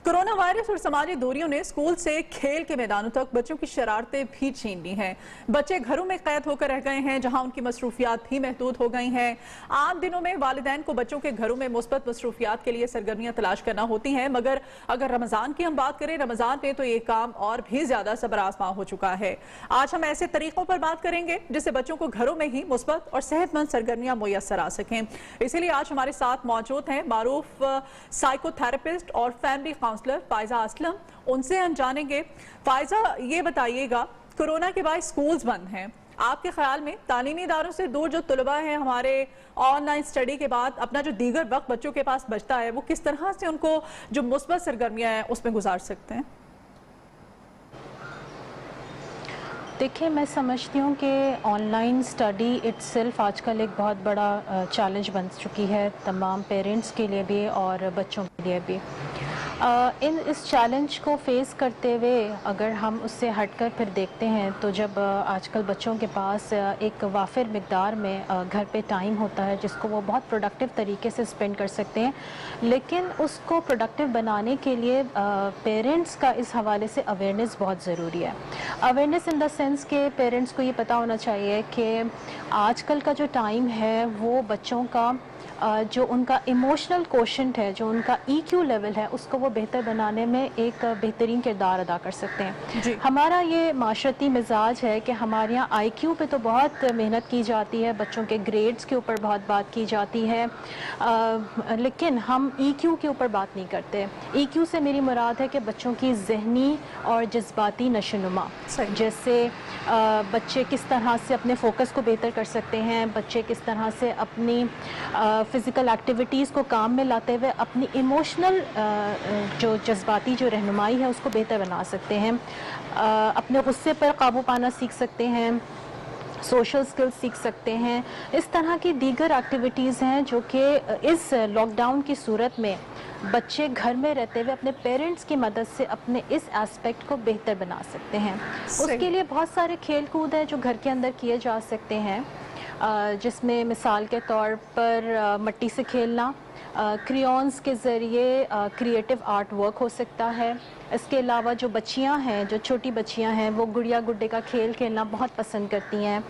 Corona virus और समाजी दूरियों ने स्कूल से खेल के मैदानों तक बच्चों की शरारतें भी छीन ली हैं। बच्चे घरों में कैद होकर रह गए हैं, जहां उनकी मसरूफियात भी महदूद हो गई हैं। आम दिनों में वालिदैन को बच्चों के घरों में मुस्बत मसरूफियात के लिए सरगर्मियां तलाश करना होती हैं, मगर अगर रमजान की हम बात करें, रमजान में तो ये काम और भी ज्यादा सबर आजमा हो चुका है। आज हम ऐसे तरीकों पर बात करेंगे जिससे बच्चों को घरों में ही मुस्बत और सेहतमंद सरगर्मियां मुयस्सर आ सकें। इसीलिए आज हमारे साथ मौजूद हैं मारूफ साइकोथेरेपिस्ट और फैमिली काउंसलर फायजा असलम। उनसे हम जानेंगे। फायजा, ये बताइएगा, कोरोना के बाद स्कूल्स बंद हैं, आपके ख्याल में तालीमी इदारों से दूर जो तलबा हैं हमारे, ऑनलाइन स्टडी के बाद अपना जो दीगर वक्त बच्चों के पास बचता है, वो किस तरह से उनको जो मुस्बत सरगर्मियां हैं उसमें गुजार सकते हैं? देखिए, मैं समझती हूँ कि ऑनलाइन स्टडी इट्सेल्फ आजकल एक बहुत बड़ा चैलेंज बन चुकी है, तमाम पेरेंट्स के लिए भी और बच्चों के लिए भी। इस चैलेंज को फेस करते हुए अगर हम उससे हटकर फिर देखते हैं तो जब आजकल बच्चों के पास एक वाफिर मिकदार में घर पे टाइम होता है जिसको वो बहुत प्रोडक्टिव तरीके से स्पेंड कर सकते हैं, लेकिन उसको प्रोडक्टिव बनाने के लिए पेरेंट्स का इस हवाले से अवेयरनेस बहुत ज़रूरी है। अवेयरनेस इन द सेंस के पेरेंट्स को ये पता होना चाहिए कि आजकल का जो टाइम है वो बच्चों का जो उनका इमोशनल कोशेंट है, जो उनका EQ लेवल है, उसको वो बेहतर बनाने में एक बेहतरीन किरदार अदा कर सकते हैं। हमारा ये माशरती मिजाज है कि हमारे यहाँ IQ पे तो बहुत मेहनत की जाती है, बच्चों के ग्रेड्स के ऊपर बहुत बात की जाती है, लेकिन हम EQ के ऊपर बात नहीं करते। EQ से मेरी मुराद है कि बच्चों की जहनी और जज्बाती नशोनुमा, जैसे बच्चे किस तरह से अपने फोकस को बेहतर कर सकते हैं, बच्चे किस तरह से अपनी फ़िज़िकल एक्टिविटीज़ को काम में लाते हुए अपनी इमोशनल जो जज्बाती जो रहनुमाई है उसको बेहतर बना सकते हैं, अपने गुस्से पर काबू पाना सीख सकते हैं, सोशल स्किल्स सीख सकते हैं। इस तरह की दीगर एक्टिविटीज़ हैं जो कि इस लॉकडाउन की सूरत में बच्चे घर में रहते हुए अपने पेरेंट्स की मदद से अपने इस एस्पेक्ट को बेहतर बना सकते हैं। उसके लिए बहुत सारे खेल कूद हैं जो घर के अंदर किए जा सकते हैं, जिसमें मिसाल के तौर पर मिट्टी से खेलना, क्रेयॉन्स के ज़रिए क्रिएटिव आर्ट वर्क हो सकता है। इसके अलावा जो बच्चियां हैं, जो छोटी बच्चियां हैं, वो गुड़िया गुड्डे का खेल खेलना बहुत पसंद करती हैं।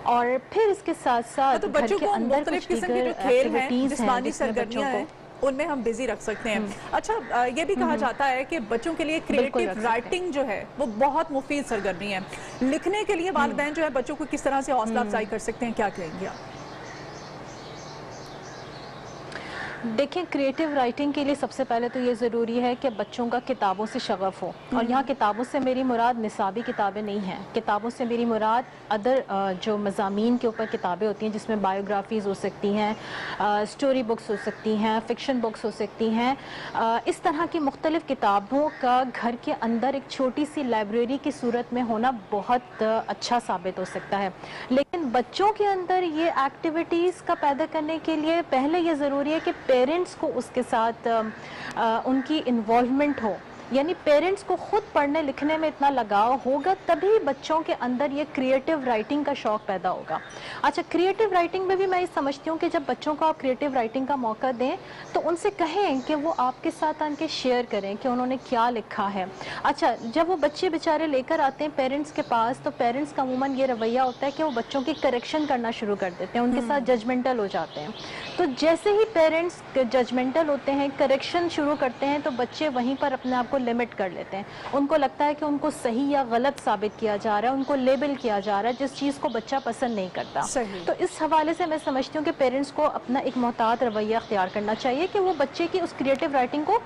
और फिर इसके साथ साथ तो घर के अंदर कुछ दीगर एक्टिविटीज़ हैं जिसमें बच्चों को उनमें हम बिजी रख सकते हैं। अच्छा, ये भी कहा जाता है कि बच्चों के लिए क्रिएटिव राइटिंग जो है वो बहुत मुफीद सरगर्मी है। लिखने के लिए वालिदैन जो है बच्चों को किस तरह से हौसला अफजाई कर सकते हैं, क्या कहेंगे आप? देखिए, क्रिएटिव राइटिंग के लिए सबसे पहले तो ये ज़रूरी है कि बच्चों का किताबों से शगफ़ हो। और यहाँ किताबों से मेरी मुराद निसाबी किताबें नहीं हैं। किताबों से मेरी मुराद अदर जो मज़ामीन के ऊपर किताबें होती हैं, जिसमें बायोग्राफीज़ हो सकती हैं, स्टोरी बुक्स हो सकती हैं, फ़िक्शन बुक्स हो सकती हैं। इस तरह की मुख्तलिफ़ किताबों का घर के अंदर एक छोटी सी लाइब्रेरी की सूरत में होना बहुत अच्छा साबित हो सकता है। लेकिन बच्चों के अंदर ये एक्टिविटीज़ का पैदा करने के लिए पहले ये ज़रूरी है कि पेरेंट्स को उसके साथ उनकी इन्वॉल्वमेंट हो, यानी पेरेंट्स को खुद पढ़ने लिखने में इतना लगाव होगा तभी बच्चों के अंदर ये क्रिएटिव राइटिंग का शौक़ पैदा होगा। अच्छा, क्रिएटिव राइटिंग में भी मैं ये समझती हूँ कि जब बच्चों को आप क्रिएटिव राइटिंग का मौका दें तो उनसे कहें कि वो आपके साथ आके शेयर करें कि उन्होंने क्या लिखा है। अच्छा, जब वो बच्चे बेचारे लेकर आते हैं पेरेंट्स के पास, तो पेरेंट्स का अमूमन ये रवैया होता है कि वो बच्चों की करेक्शन करना शुरू कर देते हैं, उनके साथ जजमेंटल हो जाते हैं। तो जैसे ही पेरेंट्स जजमेंटल होते हैं, करेक्शन शुरू करते हैं, तो बच्चे वहीं पर अपने आप को लिमिट कर लेते हैं। उनको लगता है कि उनको सही या गलत साबित किया जा रहा है, उनको लेबल किया जा रहा है, जिस चीज़ को बच्चा पसंद नहीं करता। तो इस हवाले से मैं समझती हूँ कि पेरेंट्स को अपना एक मोहतात रवैया अख्तियार करना चाहिए कि वो बच्चे की उस क्रिएटिव राइटिंग को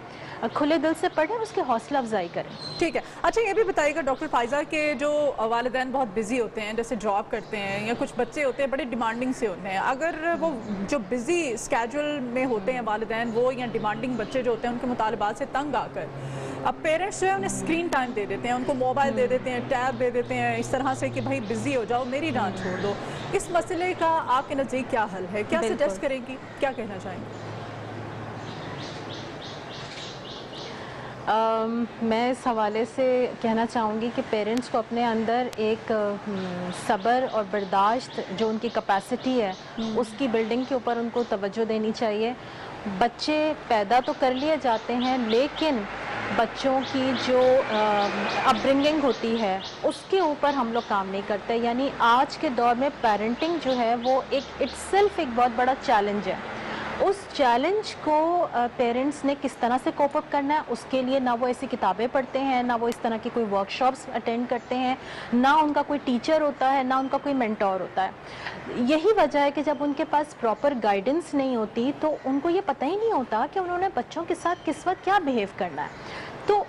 खुले दिल से पढ़ें, उसकी हौसला अफजाई करें। ठीक है। अच्छा, ये भी बताइएगा डॉक्टर फायजा के जो वालिदैन बहुत बिजी होते हैं, जैसे जॉब करते हैं, या कुछ बच्चे होते हैं बड़े डिमांडिंग से होते हैं, अगर वो जो बिजी स्केड्यूल में होते हैं वालिदैन, वो या डिमांडिंग बच्चे जो होते हैं उनके मुतालबात से तंग आकर अब पेरेंट्स जो है उन्हें स्क्रीन टाइम दे देते हैं, उनको मोबाइल दे देते हैं, टैब दे देते हैं, इस तरह से कि भाई बिजी हो जाओ, मेरी डांट छोड़ दो। इस मसले का आपके नज़दीक क्या हल है, क्या सजेस्ट करेंगी, क्या कहना चाहेंगी? मैं इस हवाले से कहना चाहूँगी कि पेरेंट्स को अपने अंदर एक सब्र और बर्दाश्त जो उनकी कैपेसिटी है उसकी बिल्डिंग के ऊपर उनको तवज्जो देनी चाहिए। बच्चे पैदा तो कर लिए जाते हैं, लेकिन بچوں کی جو اپبرنگنگ ہوتی ہے اس کے اوپر ہم لوگ کام نہیں کرتے. یعنی آج کے دور میں پیرنٹنگ جو ہے وہ ایک اٹ سیلف ایک بہت بڑا چیلنج ہے. اس چیلنج کو پیرنٹس نے کس طرح سے کوپ اپ کرنا ہے، اس کے لیے نہ وہ ایسی کتابیں پڑھتے ہیں، نہ وہ اس طرح کی کوئی ورک شاپس اٹینڈ کرتے ہیں، نہ ان کا کوئی ٹیچر ہوتا ہے، نہ ان کا کوئی مینٹور ہوتا ہے. یہی وجہ ہے کہ جب ان کے پاس پراپر گائیڈنس نہیں ہوتی تو ان کو یہ پتہ ہی نہیں ہوتا کہ انہوں نے بچوں کے ساتھ کس وقت کیا بیہیو کرنا ہے. تو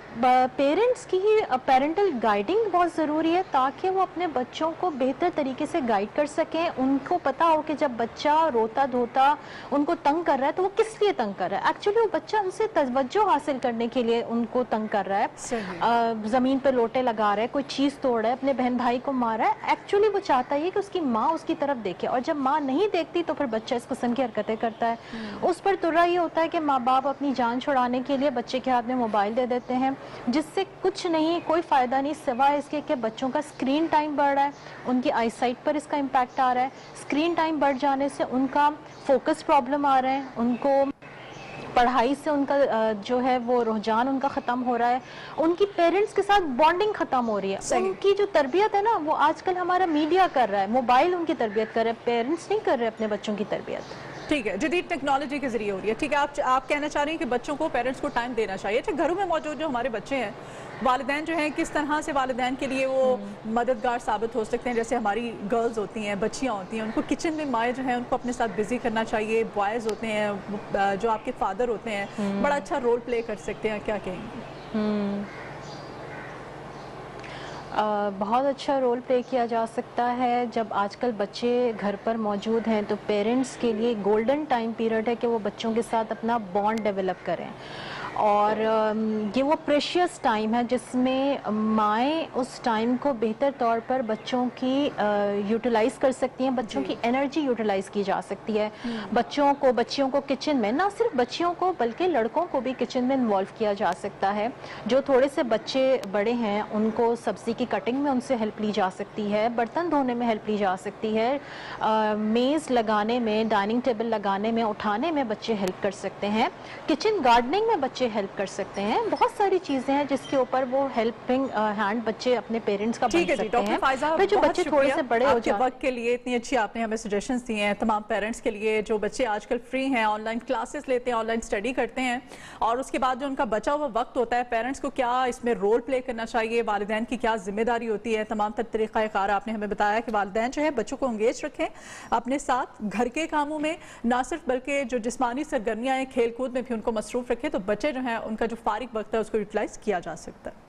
پیرنٹس کی ہی پیرنٹل گائیڈنگ بہت ضروری ہے تاکہ وہ اپنے بچوں کو بہتر طریقے سے گائیڈ کر سکیں. ان کو پتا ہو کہ جب بچہ روتا دھوتا ان کو تنگ کر رہا ہے تو وہ کس لیے تنگ کر رہا ہے. ایکچولی وہ بچہ ان سے توجہ حاصل کرنے کے لیے ان کو تنگ کر رہا ہے، زمین پہ لوٹے لگا رہا ہے، کوئی چیز توڑ رہا ہے، اپنے بہن بھائی کو مار رہا ہے. ایکچولی وہ چاہتا ہے کہ اس کی ماں اس کی طرف دیکھے، اور جب ماں نہیں دیکھتی تو پھر بچہ اس قسم کی حرکتیں کرتا ہے. اس پر ترا یہ ہوتا ہے کہ ماں باپ اپنی جان چھڑانے کے لیے بچے کے ہاتھ میں موبائل دے دیتے ہیں، جس سے کچھ نہیں، کوئی فائدہ نہیں سوائے اس کے کہ بچوں کا اسکرین ٹائم بڑھ رہا ہے، ان کی آئی سائٹ پر اس کا امپیکٹ آ رہا ہے. اسکرین ٹائم بڑھ جانے سے ان کا فوکس پرابلم آ رہا ہے، ان کو پڑھائی سے ان کا جو ہے وہ رجحان ان کا ختم ہو رہا ہے، ان کی پیرنٹس کے ساتھ بانڈنگ ختم ہو رہی ہے. ان کی جو تربیت ہے نا وہ آج کل ہمارا میڈیا کر رہا ہے، موبائل ان کی تربیت کر رہا ہے، پیرنٹس نہیں کر رہے اپنے بچوں کی تربیت. ٹھیک ہے، جدید ٹیکنالوجی کے ذریعے ہو رہی ہے. ٹھیک ہے، آپ کہنا چاہ رہے ہیں کہ بچوں کو پیرنٹس کو ٹائم دینا چاہیے. اچھا، گھروں میں موجود جو ہمارے بچے ہیں، والدین جو ہیں کس طرح سے والدین کے لیے وہ مددگار ثابت ہو سکتے ہیں؟ جیسے ہماری گرلز ہوتی ہیں، بچیاں ہوتی ہیں، ان کو کچن میں مائیں جو ہیں ان کو اپنے ساتھ بزی کرنا چاہیے. بوائز ہوتے ہیں جو آپ کے فادر ہوتے ہیں، بڑا اچھا رول پلے کر سکتے ہیں. کیا کہیں گے؟ بہت اچھا رول پلے کیا جا سکتا ہے. جب آج کل بچے گھر پر موجود ہیں تو پیرنٹس کے لیے گولڈن ٹائم پیریڈ ہے کہ وہ بچوں کے ساتھ اپنا بانڈ ڈیولپ کریں، اور یہ وہ پریشیس ٹائم ہے جس میں مائیں اس ٹائم کو بہتر طور پر بچوں کی یوٹیلائز کر سکتی ہیں، بچوں کی انرجی یوٹیلائز کی جا سکتی ہے. بچیوں کو کچن میں، نہ صرف بچیوں کو بلکہ لڑکوں کو بھی کچن میں انوالو کیا جا سکتا ہے. جو تھوڑے سے بچے بڑے ہیں ان کو سبزی کی کٹنگ میں ان سے ہیلپ لی جا سکتی ہے، برتن دھونے میں ہیلپ لی جا سکتی ہے، میز لگانے میں، ڈائننگ ٹیبل لگانے میں، اٹھانے میں بچے ہیلپ کر سکتے ہیں، کچن گارڈننگ میں بچے ہیلپ کر سکتے ہیں. بہت ساری چیزیں ہیں جس کے اوپر وہ ہیلپنگ ہینڈ بچے اپنے پیرنٹس کا بن ٹھیک ہے جی، سکتے ڈاکٹر ہیں. فائزہ پھر جو بہت بچے تھوڑے شکریہ سے بڑے ہو آپ کے جاتے وقت کے لیے. اتنی اچھی آپ نے ہمیں سجیشنز دی ہیں تمام پیرنٹس کے لیے جو بچے آج کل فری ہیں، آن لائن کلاسز لیتے ہیں، آن لائن اسٹڈی کرتے ہیں، اور اس کے بعد جو ان کا بچا ہوا وقت ہوتا ہے، پیرنٹس کو کیا اس میں رول پلے کرنا چاہیے، والدین کی کیا ذمہ داری ہوتی ہے. تمام تر طریقہ کار آپ نے ہمیں بتایا کہ والدین جو ہے بچوں کو انگیج رکھیں اپنے ساتھ گھر کے کاموں میں، نہ صرف بلکہ جو جسمانی سرگرمیاں ہیں، کھیل کود میں بھی ان کو مصروف رکھیں، تو بچے جو ہیں ان کا جو فارغ وقت ہے اس کو یوٹیلائز کیا جا سکتا ہے.